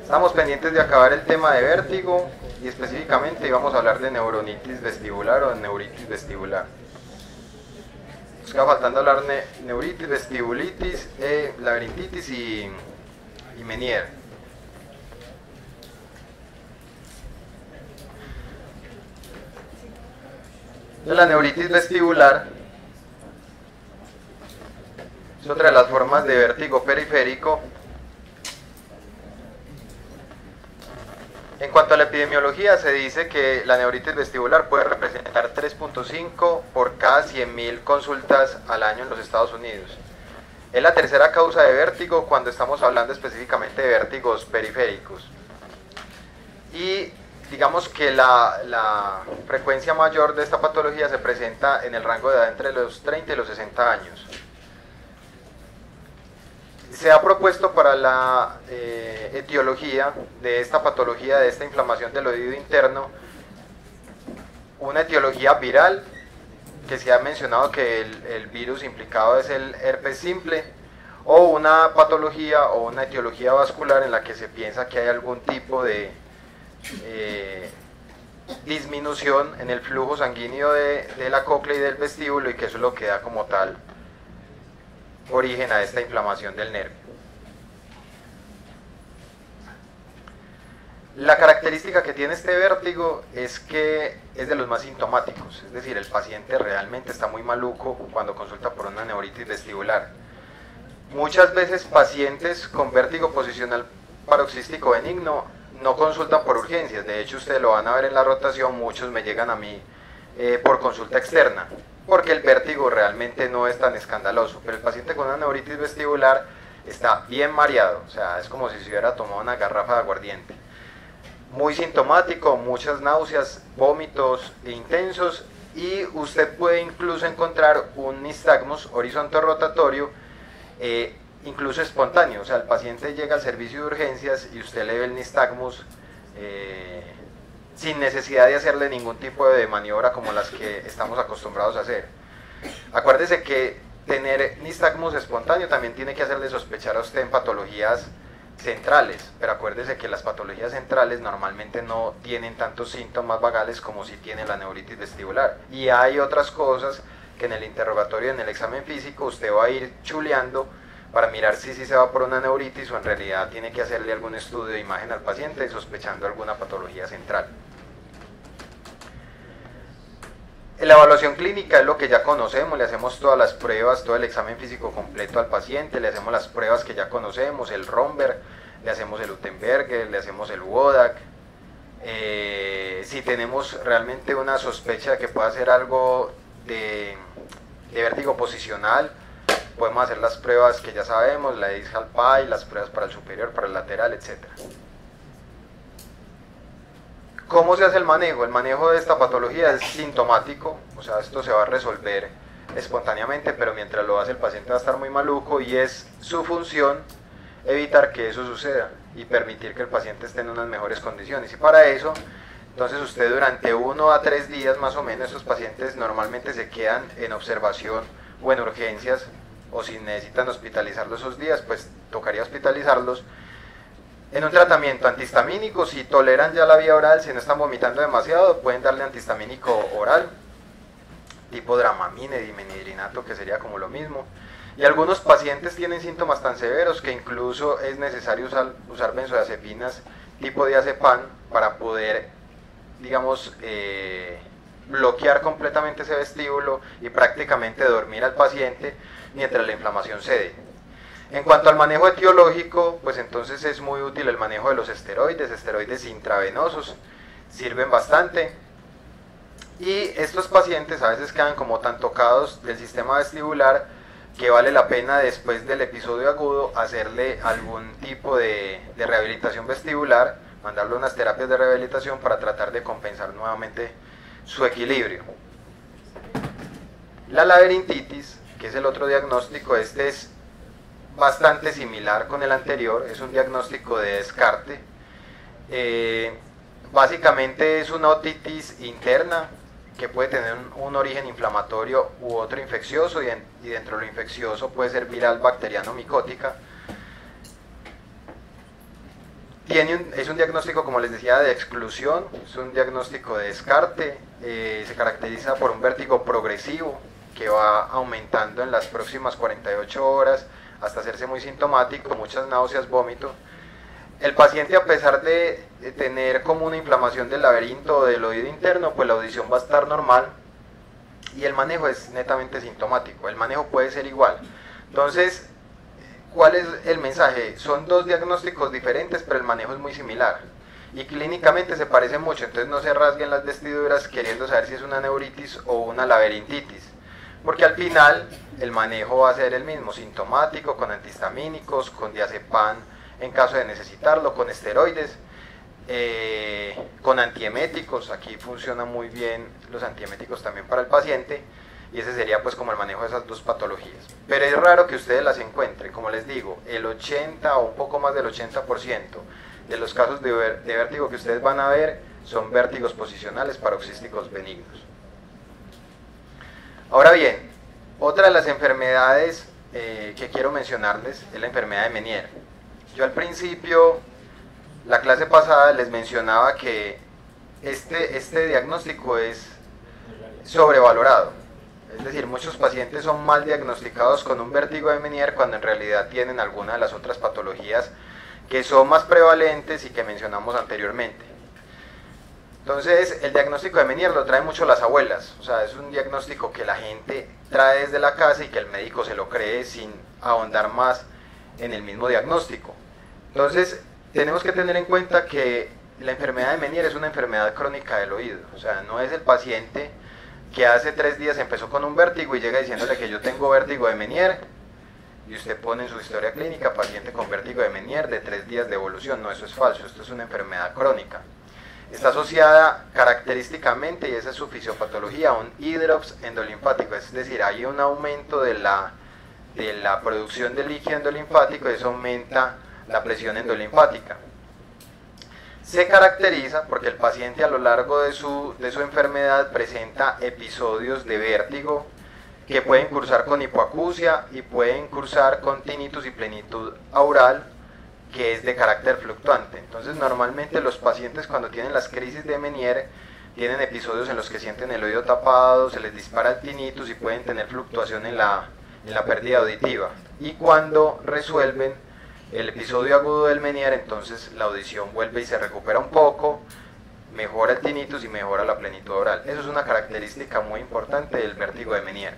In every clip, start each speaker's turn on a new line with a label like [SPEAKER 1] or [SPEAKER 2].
[SPEAKER 1] Estamos pendientes de acabar el tema de vértigo y específicamente íbamos a hablar de neuronitis vestibular o de neuritis vestibular. Nos queda faltando hablar de neuritis, vestibulitis, laberintitis y Meniere. La neuritis vestibular es otra de las formas de vértigo periférico. En cuanto a la epidemiología, se dice que la neuritis vestibular puede representar 3.5 por cada 100.000 consultas al año en los Estados Unidos. Es la tercera causa de vértigo cuando estamos hablando específicamente de vértigos periféricos. Y digamos que la frecuencia mayor de esta patología se presenta en el rango de edad entre los 30 y los 60 años. Se ha propuesto para la etiología de esta patología, de esta inflamación del oído interno, una etiología viral, que se ha mencionado que el virus implicado es el herpes simple, o una patología o una etiología vascular en la que se piensa que hay algún tipo de disminución en el flujo sanguíneo de la cóclea y del vestíbulo, y que eso es lo que da como tal origen a esta inflamación del nervio. La característica que tiene este vértigo es que es de los más sintomáticos, es decir, el paciente realmente está muy maluco cuando consulta por una neuritis vestibular. Muchas veces pacientes con vértigo posicional paroxístico benigno no consultan por urgencias, de hecho ustedes lo van a ver en la rotación, muchos me llegan a mí por consulta externa, porque el vértigo realmente no es tan escandaloso, pero el paciente con una neuritis vestibular está bien mareado, o sea, es como si se hubiera tomado una garrafa de aguardiente. Muy sintomático, muchas náuseas, vómitos intensos, y usted puede incluso encontrar un nistagmus horizonto-rotatorio, incluso espontáneo, o sea, el paciente llega al servicio de urgencias y usted le ve el nistagmus sin necesidad de hacerle ningún tipo de maniobra como las que estamos acostumbrados a hacer. Acuérdese que tener nistagmus espontáneo también tiene que hacerle sospechar a usted en patologías centrales, pero acuérdese que las patologías centrales normalmente no tienen tantos síntomas vagales como si tiene la neuritis vestibular, y hay otras cosas que en el interrogatorio, en el examen físico, usted va a ir chuleando para mirar si se va por una neuritis o en realidad tiene que hacerle algún estudio de imagen al paciente sospechando alguna patología central. La evaluación clínica es lo que ya conocemos, le hacemos todas las pruebas, todo el examen físico completo al paciente, le hacemos las pruebas que ya conocemos, el Romberg, le hacemos el Utenberger, le hacemos el Wodak. Si tenemos realmente una sospecha de que pueda ser algo de vértigo posicional, podemos hacer las pruebas que ya sabemos, la Discal-PI, las pruebas para el superior, para el lateral, etc. ¿Cómo se hace el manejo? El manejo de esta patología es sintomático, o sea, esto se va a resolver espontáneamente, pero mientras lo hace el paciente va a estar muy maluco, y es su función evitar que eso suceda y permitir que el paciente esté en unas mejores condiciones. Y para eso, entonces usted durante 1 a 3 días más o menos, estos pacientes normalmente se quedan en observación o en urgencias, o si necesitan hospitalizarlos esos días, pues tocaría hospitalizarlos en un tratamiento antihistamínico. Si toleran ya la vía oral, si no están vomitando demasiado, pueden darle antihistamínico oral, tipo Dramamine, dimenhidrinato, que sería como lo mismo. Y algunos pacientes tienen síntomas tan severos que incluso es necesario usar benzodiazepinas tipo diazepam para poder, digamos, bloquear completamente ese vestíbulo y prácticamente dormir al paciente mientras la inflamación cede. En cuanto al manejo etiológico, pues entonces es muy útil el manejo de los esteroides intravenosos, sirven bastante. Y estos pacientes a veces quedan como tan tocados del sistema vestibular que vale la pena después del episodio agudo hacerle algún tipo de rehabilitación vestibular, mandarle unas terapias de rehabilitación para tratar de compensar nuevamente su equilibrio. La laberintitis, que es el otro diagnóstico, este es bastante similar con el anterior, es un diagnóstico de descarte. Básicamente es una otitis interna que puede tener un origen inflamatorio u otro infeccioso, y dentro de lo infeccioso puede ser viral, bacteriano, micótica. Es un diagnóstico, como les decía, de exclusión, es un diagnóstico de descarte, se caracteriza por un vértigo progresivo que va aumentando en las próximas 48 horas hasta hacerse muy sintomático, muchas náuseas, vómito. El paciente, a pesar de tener como una inflamación del laberinto o del oído interno, pues la audición va a estar normal y el manejo es netamente sintomático, el manejo puede ser igual. Entonces, ¿cuál es el mensaje? Son dos diagnósticos diferentes, pero el manejo es muy similar y clínicamente se parecen mucho, entonces no se rasguen las vestiduras queriendo saber si es una neuritis o una laberintitis, porque al final el manejo va a ser el mismo, sintomático, con antihistamínicos, con diazepam en caso de necesitarlo, con esteroides, con antieméticos. Aquí funcionan muy bien los antieméticos también para el paciente, y ese sería pues como el manejo de esas dos patologías. Pero es raro que ustedes las encuentren, como les digo, el 80 o un poco más del 80% de los casos de vértigo que ustedes van a ver son vértigos posicionales paroxísticos benignos. Ahora bien, otra de las enfermedades que quiero mencionarles es la enfermedad de Meniere. Yo al principio, la clase pasada, les mencionaba que este diagnóstico es sobrevalorado. Es decir, muchos pacientes son mal diagnosticados con un vértigo de Meniere cuando en realidad tienen alguna de las otras patologías que son más prevalentes y que mencionamos anteriormente. Entonces, el diagnóstico de Meniere lo traen mucho las abuelas, o sea, es un diagnóstico que la gente trae desde la casa y que el médico se lo cree sin ahondar más en el mismo diagnóstico. Entonces, tenemos que tener en cuenta que la enfermedad de Meniere es una enfermedad crónica del oído, o sea, no es el paciente que hace 3 días empezó con un vértigo y llega diciéndole que yo tengo vértigo de Meniere, y usted pone en su historia clínica paciente con vértigo de Meniere de 3 días de evolución. No, eso es falso, esto es una enfermedad crónica. Está asociada característicamente, y esa es su fisiopatología, a un hidrops endolinfático, es decir, hay un aumento de la producción de líquido endolinfático y eso aumenta la presión endolinfática. Se caracteriza porque el paciente a lo largo de su enfermedad presenta episodios de vértigo que pueden cursar con hipoacusia y pueden cursar con tinnitus y plenitud aural, que es de carácter fluctuante. Entonces, normalmente los pacientes cuando tienen las crisis de Meniere tienen episodios en los que sienten el oído tapado, se les dispara el tinnitus y pueden tener fluctuación en la pérdida auditiva. Y cuando resuelven el episodio agudo del Meniere, entonces la audición vuelve y se recupera un poco, mejora el tinnitus y mejora la plenitud oral. Eso es una característica muy importante del vértigo de Meniere.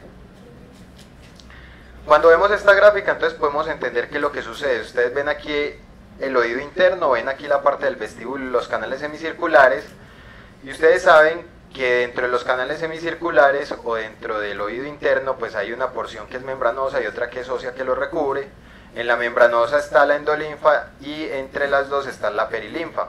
[SPEAKER 1] Cuando vemos esta gráfica, entonces podemos entender qué es lo que sucede. Ustedes ven aquí el oído interno, ven aquí la parte del vestíbulo y los canales semicirculares, y ustedes saben que dentro de los canales semicirculares o dentro del oído interno pues hay una porción que es membranosa y otra que es ósea que lo recubre. En la membranosa está la endolinfa y entre las dos está la perilinfa.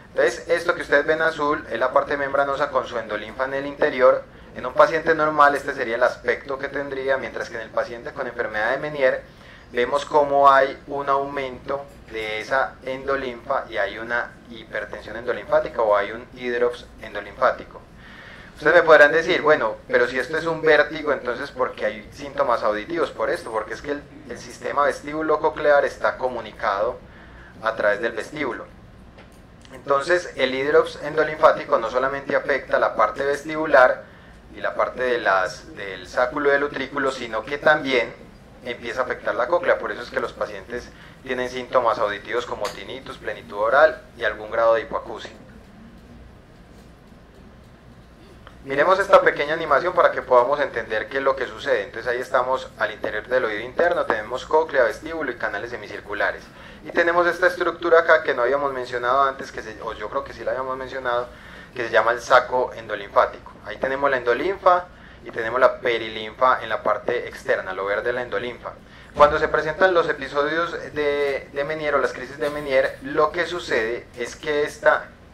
[SPEAKER 1] Entonces, esto que ustedes ven azul es la parte membranosa con su endolinfa en el interior. En un paciente normal este sería el aspecto que tendría, mientras que en el paciente con enfermedad de Meniere vemos cómo hay un aumento de esa endolinfa y hay una hipertensión endolinfática o hay un hidrops endolinfático. Ustedes me podrán decir, bueno, pero si esto es un vértigo, entonces ¿por qué hay síntomas auditivos? Por esto, porque es que el sistema vestíbulo coclear está comunicado a través del vestíbulo. Entonces el hidrops endolinfático no solamente afecta la parte vestibular y la parte del sáculo del utrículo, sino que también empieza a afectar la cóclea. Por eso es que los pacientes tienen síntomas auditivos como tinnitus, plenitud oral y algún grado de hipoacusia. Miremos esta pequeña animación para que podamos entender qué es lo que sucede. Entonces ahí estamos al interior del oído interno, tenemos cóclea, vestíbulo y canales semicirculares. Y tenemos esta estructura acá que no habíamos mencionado antes, o yo creo que sí la habíamos mencionado, que se llama el saco endolinfático. Ahí tenemos la endolinfa y tenemos la perilinfa en la parte externa, lo verde de la endolinfa. Cuando se presentan los episodios de Meniere o las crisis de Meniere, lo que sucede es que este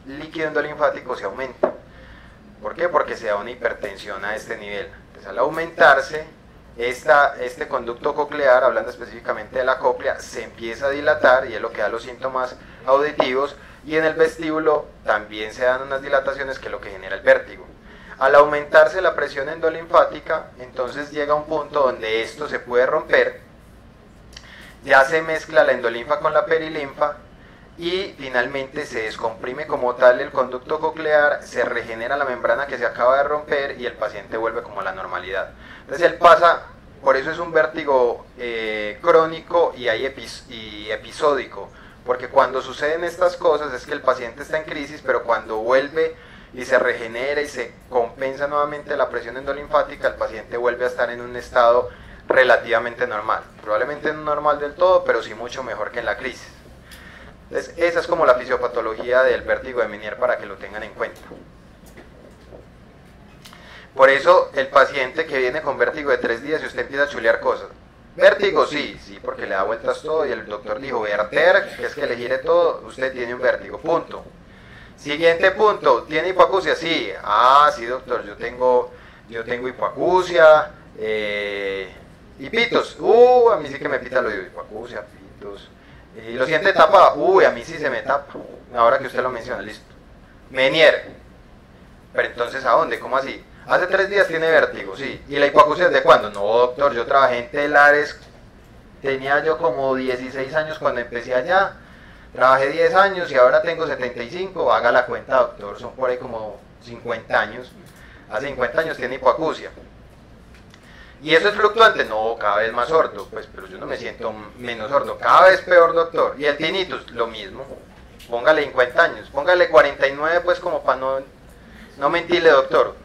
[SPEAKER 1] líquido endolinfático se aumenta. ¿Por qué? Porque se da una hipertensión a este nivel. Entonces, al aumentarse, este conducto coclear, hablando específicamente de la cóclea, se empieza a dilatar y es lo que da los síntomas auditivos, y en el vestíbulo también se dan unas dilataciones que es lo que genera el vértigo. Al aumentarse la presión endolinfática, entonces llega un punto donde esto se puede romper, ya se mezcla la endolinfa con la perilinfa y finalmente se descomprime como tal el conducto coclear, se regenera la membrana que se acaba de romper y el paciente vuelve como a la normalidad. Entonces él pasa, por eso es un vértigo crónico y episódico, porque cuando suceden estas cosas es que el paciente está en crisis, pero cuando vuelve y se regenera y se compensa nuevamente la presión endolinfática, el paciente vuelve a estar en un estado relativamente normal, probablemente no normal del todo, pero sí mucho mejor que en la crisis. Entonces, esa es como la fisiopatología del vértigo de Meniere para que lo tengan en cuenta. Por eso, el paciente que viene con vértigo de 3 días y usted empieza a chulear cosas. Vértigo, sí, porque le da vueltas todo y el doctor dijo, verter, que es que le gire todo, usted tiene un vértigo, punto. Siguiente punto, ¿tiene hipoacusia? Sí, sí doctor, yo tengo hipoacusia, y pitos, a mí sí que me pita lo de hipoacusia, pitos. ¿Y lo siente tapado? A mí sí se me tapa. Ahora que usted lo menciona, listo. Meniere. Pero entonces, ¿a dónde? ¿Cómo así? Hace 3 días tiene vértigo, sí. ¿Y la hipoacusia desde cuándo? No, doctor, yo trabajé en telares. Tenía yo como 16 años cuando empecé allá. Trabajé 10 años y ahora tengo 75. Haga la cuenta, doctor. Son por ahí como 50 años. Hace 50 años tiene hipoacusia. ¿Y eso es fluctuante? No, cada vez más sordo. Pues, pero yo no me siento menos sordo. Cada vez peor, doctor. ¿Y el tinnitus? Lo mismo. Póngale 50 años. Póngale 49, pues, como para no mentirle, doctor.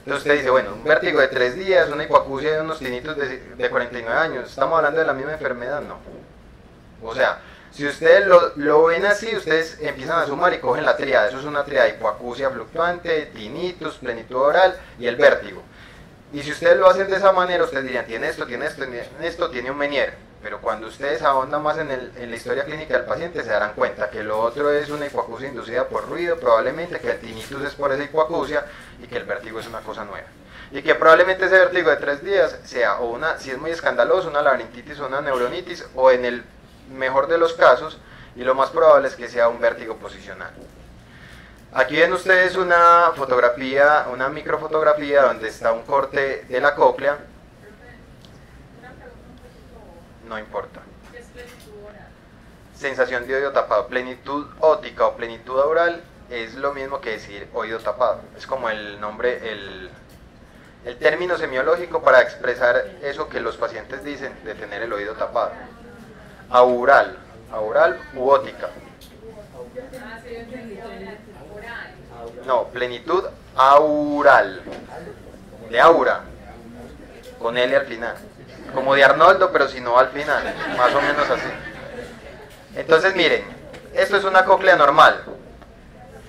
[SPEAKER 1] Entonces usted dice, bueno, un vértigo de 3 días, una hipoacusia de unos tinnitus de 49 años. ¿Estamos hablando de la misma enfermedad? No. O sea, si ustedes lo ven así, ustedes empiezan a sumar y cogen la tríada. Eso es una tríada: hipoacusia fluctuante, tinnitus, plenitud oral y el vértigo. Y si ustedes lo hacen de esa manera, ustedes dirían, tiene esto, tiene un Meniere. Pero cuando ustedes ahondan más en la historia clínica del paciente, se darán cuenta que lo otro es una hipoacusia inducida por ruido, probablemente que el tinnitus es por esa hipoacusia y que el vértigo es una cosa nueva. Y que probablemente ese vértigo de 3 días sea o si es muy escandaloso, una laberintitis o una neuronitis, o en el mejor de los casos, y lo más probable es que sea un vértigo posicional. Aquí ven ustedes una fotografía, una microfotografía donde está un corte de la cóclea. No importa. Sensación de oído tapado. Plenitud óptica o plenitud oral es lo mismo que decir oído tapado. Es como el nombre, el término semiológico para expresar eso que los pacientes dicen de tener el oído tapado. Aural u óptica. No, plenitud aural, de aura, con L al final, como de Arnoldo, pero si no al final, más o menos así. Entonces miren, esto es una cóclea normal.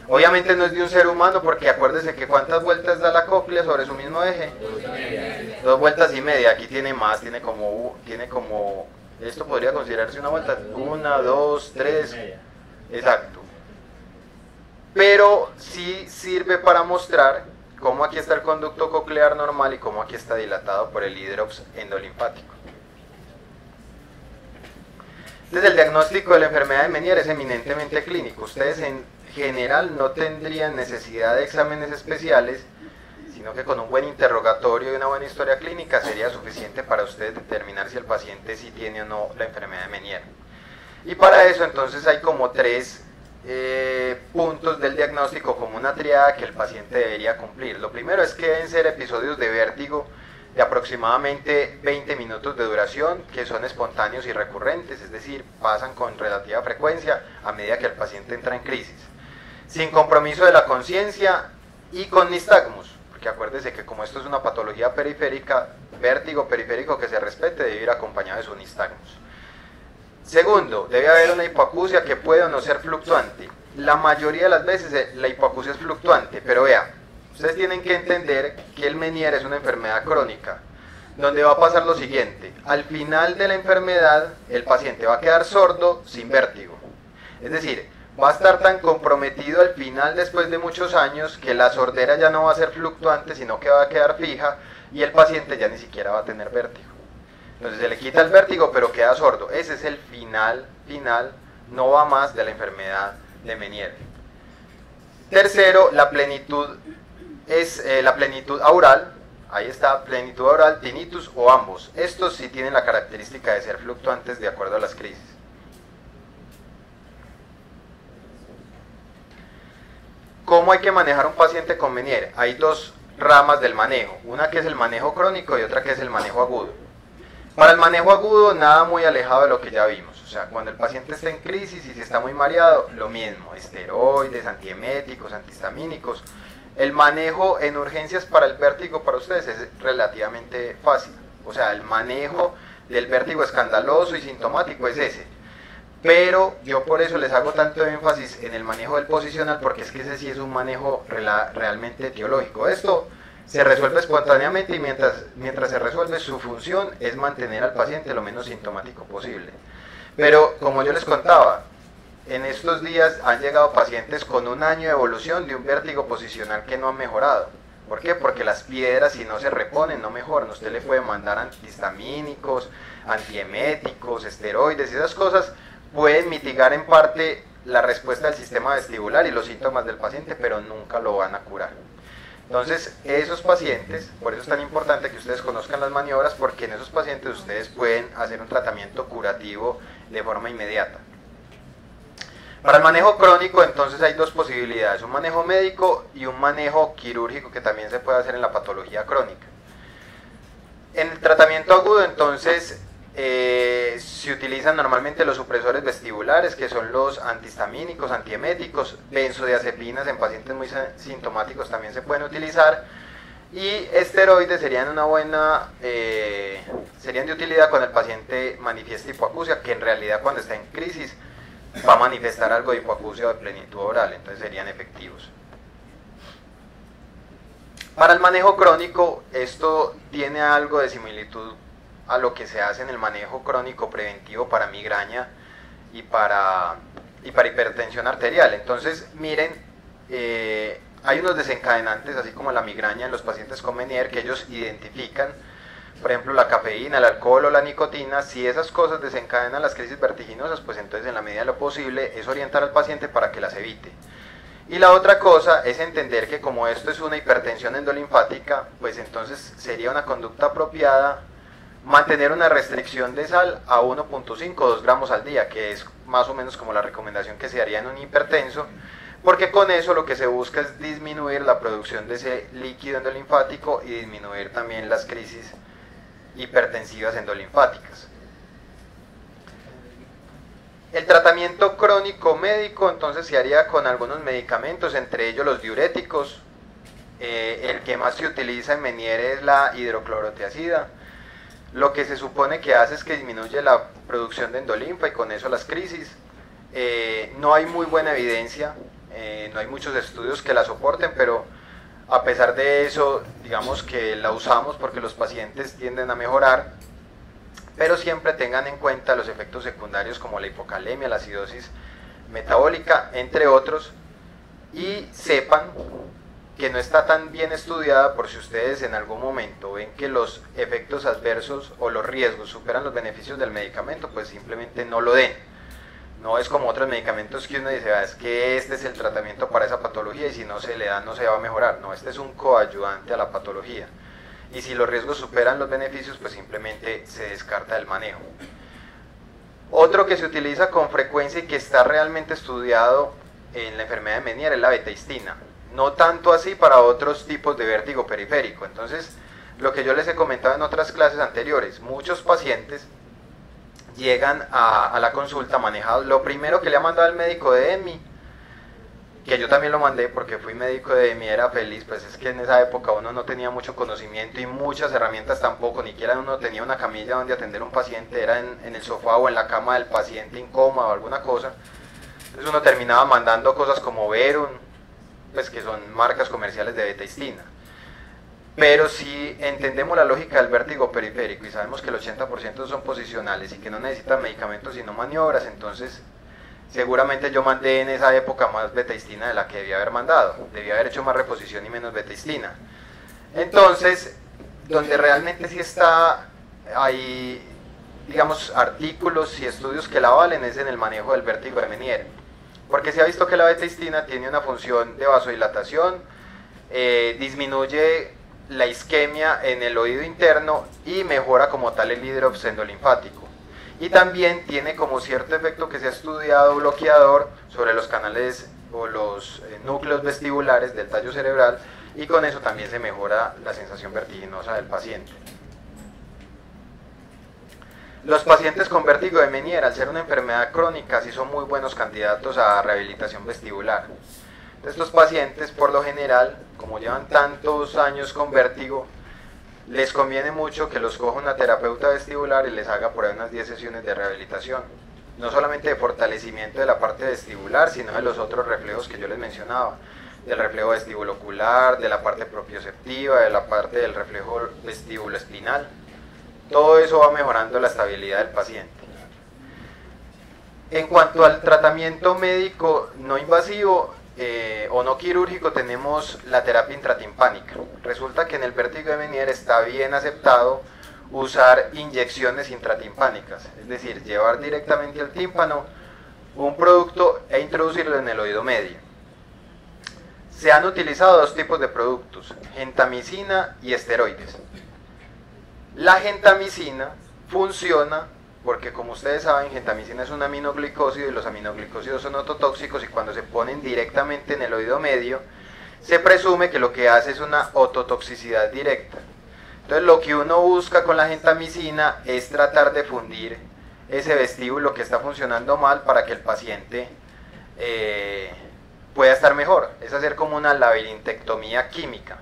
[SPEAKER 1] Obviamente no es de un ser humano, porque acuérdense que ¿cuántas vueltas da la cóclea sobre su mismo eje? 2 vueltas y media. Aquí tiene más, tiene como, esto podría considerarse una vuelta, 1, 2, 3, exacto. Pero sí sirve para mostrar cómo aquí está el conducto coclear normal y cómo aquí está dilatado por el hidrops endolinfático. Entonces el diagnóstico de la enfermedad de Meniere es eminentemente clínico. Ustedes en general no tendrían necesidad de exámenes especiales, sino que con un buen interrogatorio y una buena historia clínica sería suficiente para ustedes determinar si el paciente sí tiene o no la enfermedad de Meniere. Y para eso entonces hay como 3 puntos del diagnóstico, como una triada que el paciente debería cumplir. Lo primero es que deben ser episodios de vértigo de aproximadamente 20 minutos de duración, que son espontáneos y recurrentes, es decir, pasan con relativa frecuencia a medida que el paciente entra en crisis, sin compromiso de la conciencia y con nistagmus, porque acuérdese que como esto es una patología periférica, vértigo periférico que se respete debe ir acompañado de su nistagmus. Segundo, debe haber una hipoacusia que puede o no ser fluctuante. La mayoría de las veces la hipoacusia es fluctuante, pero vea, ustedes tienen que entender que el Meniere es una enfermedad crónica, donde va a pasar lo siguiente: al final de la enfermedad, el paciente va a quedar sordo sin vértigo. Es decir, va a estar tan comprometido al final, después de muchos años, que la sordera ya no va a ser fluctuante, sino que va a quedar fija, y el paciente ya ni siquiera va a tener vértigo. Entonces se le quita el vértigo, pero queda sordo. Ese es el final, no va más de la enfermedad de Meniere. Tercero, la plenitud es la plenitud aural. Ahí está, plenitud aural, tinnitus o ambos. Estos sí tienen la característica de ser fluctuantes de acuerdo a las crisis. ¿Cómo hay que manejar un paciente con Meniere? Hay dos ramas del manejo, una que es el manejo crónico y otra que es el manejo agudo. Para el manejo agudo, nada muy alejado de lo que ya vimos. O sea, cuando el paciente está en crisis y si está muy mareado, lo mismo, esteroides, antieméticos, antihistamínicos. El manejo en urgencias para el vértigo para ustedes es relativamente fácil. O sea, el manejo del vértigo escandaloso y sintomático es ese. Pero yo por eso les hago tanto énfasis en el manejo del posicional, porque es que ese sí es un manejo realmente etiológico. Esto se resuelve espontáneamente y mientras se resuelve, su función es mantener al paciente lo menos sintomático posible. Pero como yo les contaba, en estos días han llegado pacientes con un año de evolución de un vértigo posicional que no han mejorado. ¿Por qué? Porque las piedras, si no se reponen, no mejoran. Usted le puede mandar antihistamínicos, antieméticos, esteroides y esas cosas pueden mitigar en parte la respuesta del sistema vestibular y los síntomas del paciente, pero nunca lo van a curar. Entonces, esos pacientes, por eso es tan importante que ustedes conozcan las maniobras, porque en esos pacientes ustedes pueden hacer un tratamiento curativo de forma inmediata. Para el manejo crónico, entonces hay dos posibilidades, un manejo médico y un manejo quirúrgico que también se puede hacer en la patología crónica. En el tratamiento agudo, entonces, se utilizan normalmente los supresores vestibulares, que son los antihistamínicos, antieméticos, benzodiazepinas en pacientes muy sintomáticos también se pueden utilizar, y esteroides serían serían de utilidad cuando el paciente manifiesta hipoacusia, que en realidad cuando está en crisis va a manifestar algo de hipoacusia o de plenitud oral, entonces serían efectivos. Para el manejo crónico, esto tiene algo de similitud a lo que se hace en el manejo crónico preventivo para migraña y para hipertensión arterial. Entonces, miren, hay unos desencadenantes, así como la migraña en los pacientes con Meniere, que ellos identifican, por ejemplo, la cafeína, el alcohol o la nicotina. Si esas cosas desencadenan las crisis vertiginosas, pues entonces en la medida de lo posible es orientar al paciente para que las evite. Y la otra cosa es entender que como esto es una hipertensión endolinfática, pues entonces sería una conducta apropiada mantener una restricción de sal a 1.5 o 2 gramos al día, que es más o menos como la recomendación que se haría en un hipertenso, porque con eso lo que se busca es disminuir la producción de ese líquido endolinfático y disminuir también las crisis hipertensivas endolinfáticas. El tratamiento crónico médico entonces se haría con algunos medicamentos, entre ellos los diuréticos. El que más se utiliza en Meniere es la hidroclorotiazida. Lo que se supone que hace es que disminuye la producción de endolinfa y con eso las crisis. No hay muy buena evidencia, no hay muchos estudios que la soporten, pero a pesar de eso, digamos que la usamos porque los pacientes tienden a mejorar, pero siempre tengan en cuenta los efectos secundarios como la hipocalemia, la acidosis metabólica, entre otros, y sepan que no está tan bien estudiada por si ustedes en algún momento ven que los efectos adversos o los riesgos superan los beneficios del medicamento, pues simplemente no lo den. No es como otros medicamentos que uno dice, es que este es el tratamiento para esa patología y si no se le da no se va a mejorar. No, este es un coayudante a la patología. Y si los riesgos superan los beneficios, pues simplemente se descarta del manejo. Otro que se utiliza con frecuencia y que está realmente estudiado en la enfermedad de Meniere es la betahistina. No tanto así para otros tipos de vértigo periférico. Entonces, lo que yo les he comentado en otras clases anteriores, muchos pacientes llegan a la consulta manejados. Lo primero que le ha mandado el médico de EMI, que yo también lo mandé porque fui médico de EMI, era feliz, pues es que en esa época uno no tenía mucho conocimiento y muchas herramientas tampoco, ni siquiera uno tenía una camilla donde atender a un paciente, era en el sofá o en la cama del paciente en coma o alguna cosa. Entonces uno terminaba mandando cosas como Verum, pues que son marcas comerciales de betahistina. Pero si entendemos la lógica del vértigo periférico y sabemos que el 80% son posicionales y que no necesitan medicamentos sino maniobras, entonces seguramente yo mandé en esa época más betahistina de la que debía haber mandado. Debía haber hecho más reposición y menos betahistina. Entonces, donde realmente sí hay, digamos, artículos y estudios que la valen es en el manejo del vértigo de Meniere. Porque se ha visto que la betahistina tiene una función de vasodilatación, disminuye la isquemia en el oído interno y mejora como tal el hidrops endolinfático. Y también tiene como cierto efecto que se ha estudiado bloqueador sobre los canales o los núcleos vestibulares del tallo cerebral, y con eso también se mejora la sensación vertiginosa del paciente. Los pacientes con vértigo de Meniere, al ser una enfermedad crónica, sí son muy buenos candidatos a rehabilitación vestibular. Estos pacientes, por lo general, como llevan tantos años con vértigo, les conviene mucho que los coja una terapeuta vestibular y les haga por ahí unas 10 sesiones de rehabilitación. No solamente de fortalecimiento de la parte vestibular, sino de los otros reflejos que yo les mencionaba. Del reflejo vestibulocular, de la parte propioceptiva, de la parte del reflejo vestíbulo-espinal. Todo eso va mejorando la estabilidad del paciente. En cuanto al tratamiento médico no invasivo o no quirúrgico, tenemos la terapia intratimpánica. Resulta que en el vértigo de Meniere está bien aceptado usar inyecciones intratimpánicas, es decir, llevar directamente al tímpano un producto e introducirlo en el oído medio. Se han utilizado dos tipos de productos, gentamicina y esteroides. La gentamicina funciona porque, como ustedes saben, gentamicina es un aminoglicósido y los aminoglicósidos son ototóxicos, y cuando se ponen directamente en el oído medio, se presume que lo que hace es una ototoxicidad directa. Entonces, lo que uno busca con la gentamicina es tratar de fundir ese vestíbulo que está funcionando mal para que el paciente pueda estar mejor. Es hacer como una labirintectomía química.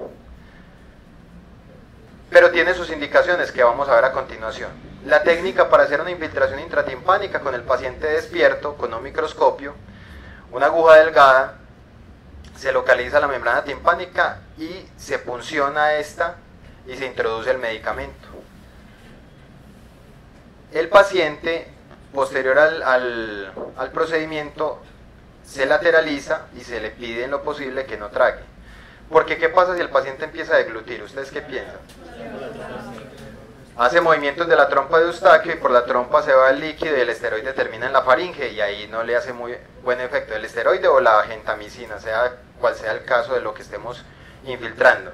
[SPEAKER 1] Pero tiene sus indicaciones que vamos a ver a continuación. La técnica para hacer una infiltración intratimpánica con el paciente despierto, con un microscopio, una aguja delgada, se localiza la membrana timpánica y se punciona esta y se introduce el medicamento. El paciente, posterior al procedimiento, se lateraliza y se le pide en lo posible que no trague. Porque ¿qué pasa si el paciente empieza a deglutir? ¿Ustedes qué piensan? Hace movimientos de la trompa de Eustaquio y por la trompa se va el líquido y el esteroide termina en la faringe, y ahí no le hace muy buen efecto el esteroide o la gentamicina, sea cual sea el caso de lo que estemos infiltrando.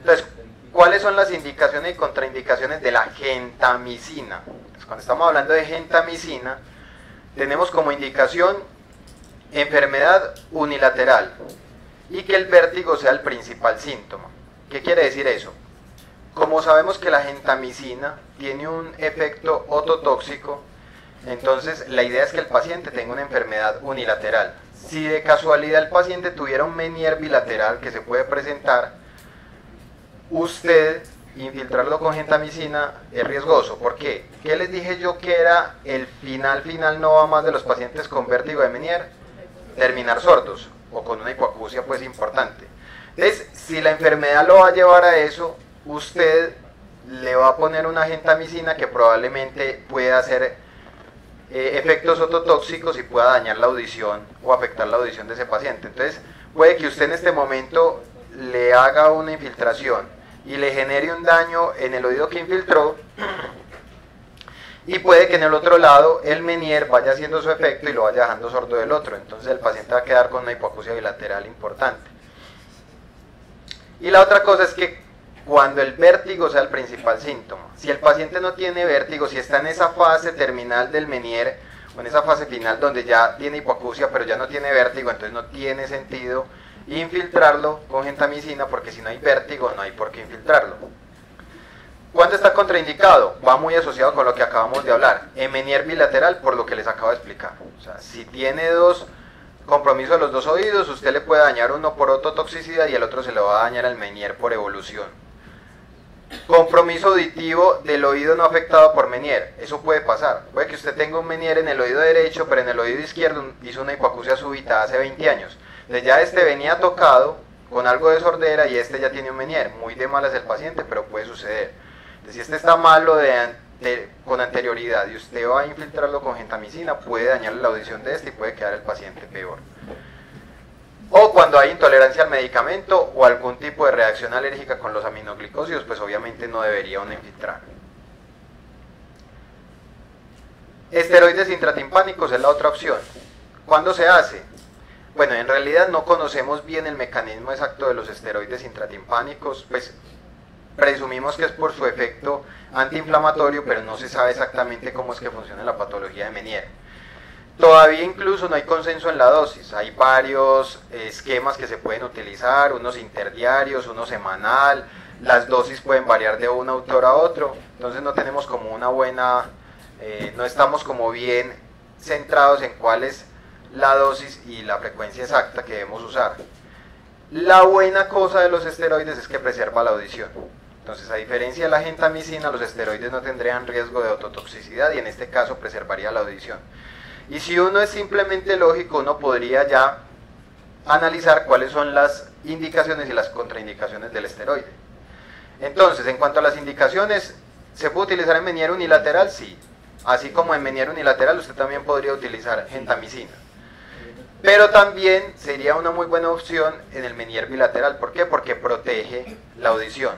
[SPEAKER 1] Entonces, ¿cuáles son las indicaciones y contraindicaciones de la gentamicina? Pues cuando estamos hablando de gentamicina, tenemos como indicación enfermedad unilateral y que el vértigo sea el principal síntoma. ¿Qué quiere decir eso? Como sabemos que la gentamicina tiene un efecto ototóxico, entonces la idea es que el paciente tenga una enfermedad unilateral. Si de casualidad el paciente tuviera un Meniere bilateral que se puede presentar, usted infiltrarlo con gentamicina es riesgoso. ¿Por qué? ¿Qué les dije yo que era el final no va más de los pacientes con vértigo de Meniere? Terminar sordos o con una hipoacusia pues importante. Entonces, si la enfermedad lo va a llevar a eso, usted le va a poner una gentamicina que probablemente pueda hacer efectos ototóxicos y pueda dañar la audición o afectar la audición de ese paciente. Entonces, puede que usted en este momento le haga una infiltración y le genere un daño en el oído que infiltró, y puede que en el otro lado el Meniere vaya haciendo su efecto y lo vaya dejando sordo del otro. Entonces el paciente va a quedar con una hipoacusia bilateral importante. Y la otra cosa es que cuando el vértigo sea el principal síntoma, si el paciente no tiene vértigo, si está en esa fase terminal del Meniere o en esa fase final donde ya tiene hipoacusia pero ya no tiene vértigo, entonces no tiene sentido infiltrarlo con gentamicina, porque si no hay vértigo no hay por qué infiltrarlo. ¿Cuándo está contraindicado? Va muy asociado con lo que acabamos de hablar, en Meniere bilateral, por lo que les acabo de explicar. O sea, si tiene dos compromisos de los dos oídos, usted le puede dañar uno por ototoxicidad y el otro se le va a dañar al Meniere por evolución. Compromiso auditivo del oído no afectado por Meniere, eso puede pasar. Puede que usted tenga un Meniere en el oído derecho, pero en el oído izquierdo hizo una hipoacusia súbita hace 20 años. Entonces ya este venía tocado con algo de sordera y este ya tiene un Meniere. Muy de malas el paciente, pero puede suceder. Si este está malo con anterioridad y usted va a infiltrarlo con gentamicina, puede dañar la audición de este y puede quedar el paciente peor. O cuando hay intolerancia al medicamento o algún tipo de reacción alérgica con los aminoglicósidos, pues obviamente no debería uno infiltrar. Esteroides intratimpánicos es la otra opción. ¿Cuándo se hace? Bueno, en realidad no conocemos bien el mecanismo exacto de los esteroides intratimpánicos, pues presumimos que es por su efecto antiinflamatorio, pero no se sabe exactamente cómo es que funciona la patología de Meniere. Todavía incluso no hay consenso en la dosis, hay varios esquemas que se pueden utilizar, unos interdiarios, uno semanal, las dosis pueden variar de un autor a otro, entonces no tenemos como una buena, no estamos como bien centrados en cuál es la dosis y la frecuencia exacta que debemos usar. La buena cosa de los esteroides es que preserva la audición. Entonces, a diferencia de la gentamicina, los esteroides no tendrían riesgo de ototoxicidad y en este caso preservaría la audición. Y si uno es simplemente lógico, uno podría ya analizar cuáles son las indicaciones y las contraindicaciones del esteroide. Entonces, en cuanto a las indicaciones, ¿se puede utilizar en Meniere unilateral? Sí. Así como en Meniere unilateral, usted también podría utilizar gentamicina. Pero también sería una muy buena opción en el Meniere bilateral. ¿Por qué? Porque protege la audición.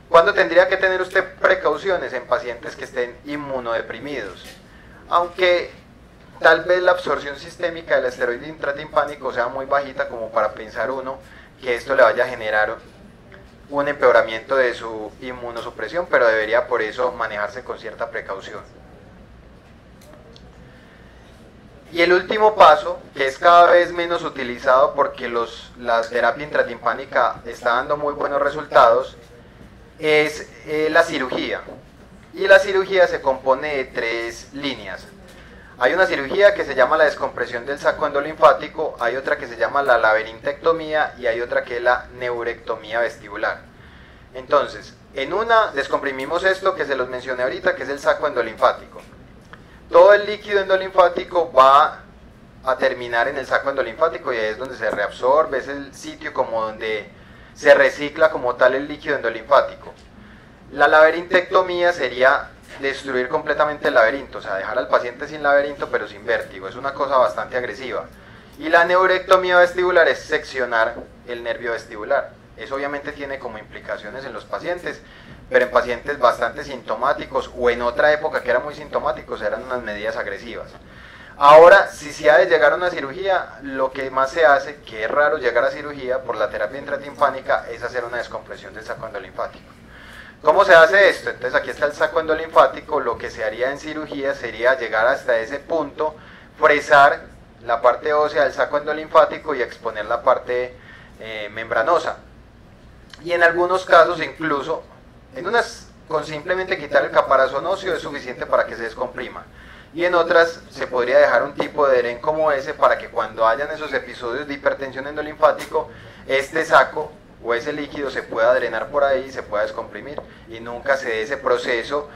[SPEAKER 1] ¿Cuándo tendría que tener usted precauciones? En pacientes que estén inmunodeprimidos. Aunque tal vez la absorción sistémica del esteroide intratimpánico sea muy bajita como para pensar uno que esto le vaya a generar un empeoramiento de su inmunosupresión, pero debería por eso manejarse con cierta precaución. Y el último paso, que es cada vez menos utilizado porque la terapia intratimpánica está dando muy buenos resultados, es la cirugía. Y la cirugía se compone de 3 líneas. Hay una cirugía que se llama la descompresión del saco endolinfático, hay otra que se llama la laberintectomía y hay otra que es la neurectomía vestibular. Entonces, en una descomprimimos esto que se los mencioné ahorita, que es el saco endolinfático. Todo el líquido endolinfático va a terminar en el saco endolinfático y ahí es donde se reabsorbe, es el sitio como donde se recicla como tal el líquido endolinfático. La laberintectomía sería destruir completamente el laberinto, o sea, dejar al paciente sin laberinto pero sin vértigo, es una cosa bastante agresiva. Y la neurectomía vestibular es seccionar el nervio vestibular. Eso obviamente tiene como implicaciones en los pacientes, pero en pacientes bastante sintomáticos o en otra época que eran muy sintomáticos eran unas medidas agresivas. Ahora, si se ha de llegar a una cirugía, lo que más se hace, que es raro llegar a cirugía por la terapia intratimpánica, es hacer una descompresión del saco endolinfático. ¿Cómo se hace esto? Entonces aquí está el saco endolinfático, lo que se haría en cirugía sería llegar hasta ese punto, fresar la parte ósea del saco endolinfático y exponer la parte membranosa. Y en algunos casos incluso, con simplemente quitar el caparazón óseo es suficiente para que se descomprima. Y en otras se podría dejar un tipo de DREN como ese para que cuando hayan esos episodios de hipertensión endolinfático, este saco o ese líquido se pueda drenar por ahí y se pueda descomprimir y nunca se dé ese proceso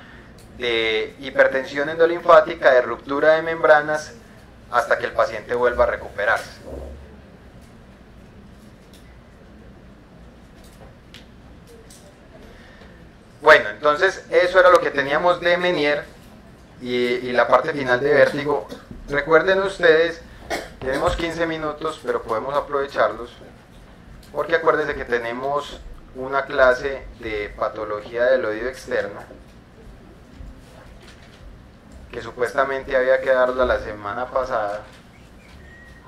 [SPEAKER 1] de hipertensión endolinfática, de ruptura de membranas hasta que el paciente vuelva a recuperarse. Bueno, entonces eso era lo que teníamos de Meniere y la parte final de vértigo. Recuerden ustedes, tenemos 15 minutos, pero podemos aprovecharlos, porque acuérdense que tenemos una clase de patología del oído externo, que supuestamente había que darla la semana pasada,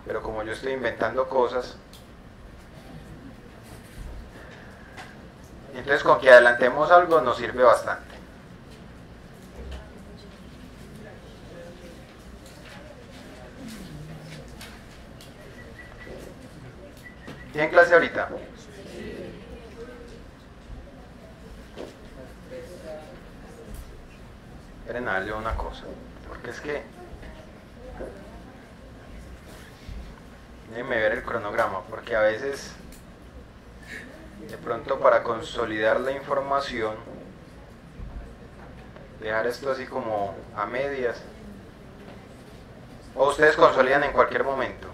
[SPEAKER 1] pero como yo estoy inventando cosas, entonces con que adelantemos algo nos sirve bastante. ¿Tienen clase ahorita? Esperen a darle una cosa, porque es que déjenme ver el cronograma, porque a veces de pronto para consolidar la información, dejar esto así como a medias, o ustedes consolidan en cualquier momento.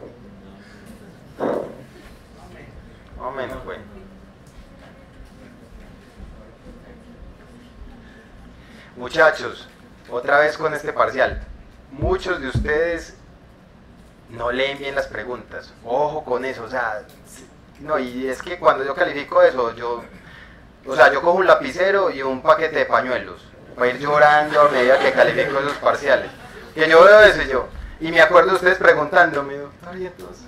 [SPEAKER 1] Más o menos, bueno. Muchachos, otra vez con este parcial. Muchos de ustedes no leen bien las preguntas. Ojo con eso, o sea, no, y es que cuando yo califico eso, yo cojo un lapicero y un paquete de pañuelos para ir llorando a medida que califico esos parciales. Que yo veo eso y me acuerdo de ustedes preguntándome, ay, entonces,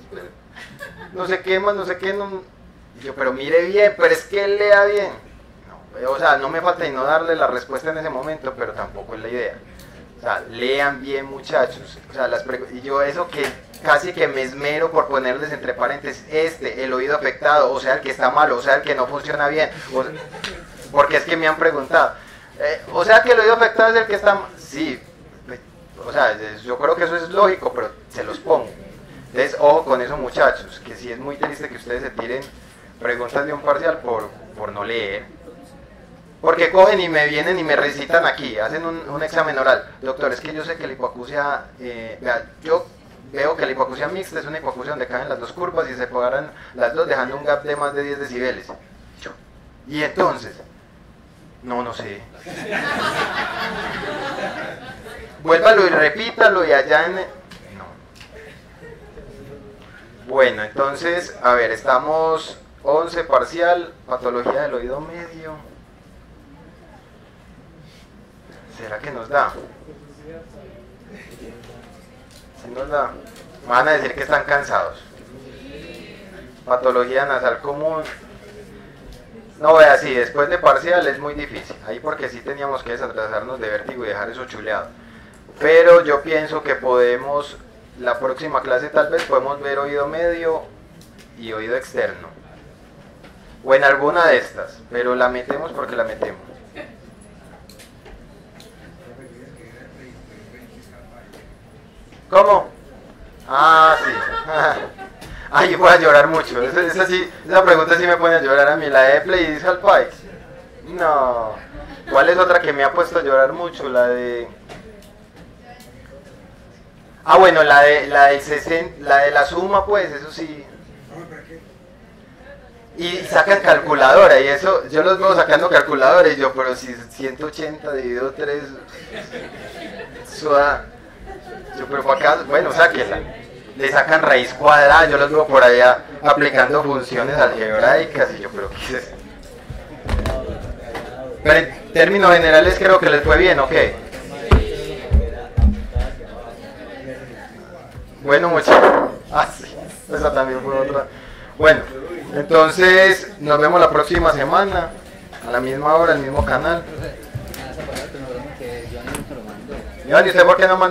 [SPEAKER 1] no sé qué más, no sé qué, no. Y yo, pero mire bien, pero es que él lea bien. No, o sea, no me falta y no darle la respuesta en ese momento, pero tampoco es la idea. sea, lean bien, muchachos. O sea, y yo eso que casi que me esmero por ponerles entre paréntesis, el oído afectado, o sea, el que está malo, o sea, el que no funciona bien, porque es que me han preguntado, o sea, que el oído afectado es el que está, sí, o sea, yo creo que eso es lógico, pero se los pongo. Entonces, ojo con eso, muchachos, que sí es muy triste que ustedes se tiren preguntas de un parcial por no leer. Porque cogen y me vienen y me recitan aquí, hacen un examen oral. Doctor, es que yo sé que la hipoacusia, yo veo que la hipoacusia mixta es una hipoacusia donde caen las dos curvas y se separan las dos dejando un gap de más de 10 decibeles. Y entonces, no sé. Vuélvalo y repítalo y allá en... No. Bueno, entonces, a ver, estamos 11 parcial, patología del oído medio. ¿Será que nos da? ¿Sí nos da? Van a decir que están cansados. Patología nasal común. No, vea, sí, después de parcial es muy difícil. Ahí porque sí teníamos que desatrasarnos de vértigo y dejar eso chuleado. Pero yo pienso que podemos, la próxima clase tal vez podemos ver oído medio y oído externo. O en alguna de estas, pero la metemos porque la metemos. ¿Cómo? Ah, sí. Ay, voy a llorar mucho. Esa pregunta sí me pone a llorar a mí. La de Play-Discal Pikes. No. ¿Cuál es otra que me ha puesto a llorar mucho? La de... Ah, bueno, la de la suma, pues, eso sí. Y sacan calculadora, y eso, yo los veo sacando calculadora, y yo, pero si 180 dividido 3, suda... Yo, pero para acá, bueno, sáquenla. Le sacan raíz cuadrada, yo los veo por allá aplicando funciones algebraicas, y yo, pero ¿qué es eso? Pero en términos generales creo que les fue bien, ¿ok? Bueno, muchachos. Ah, sí, esa también fue otra. Bueno, entonces nos vemos la próxima semana, a la misma hora, el mismo canal. Iván, ¿y usted por qué no manda?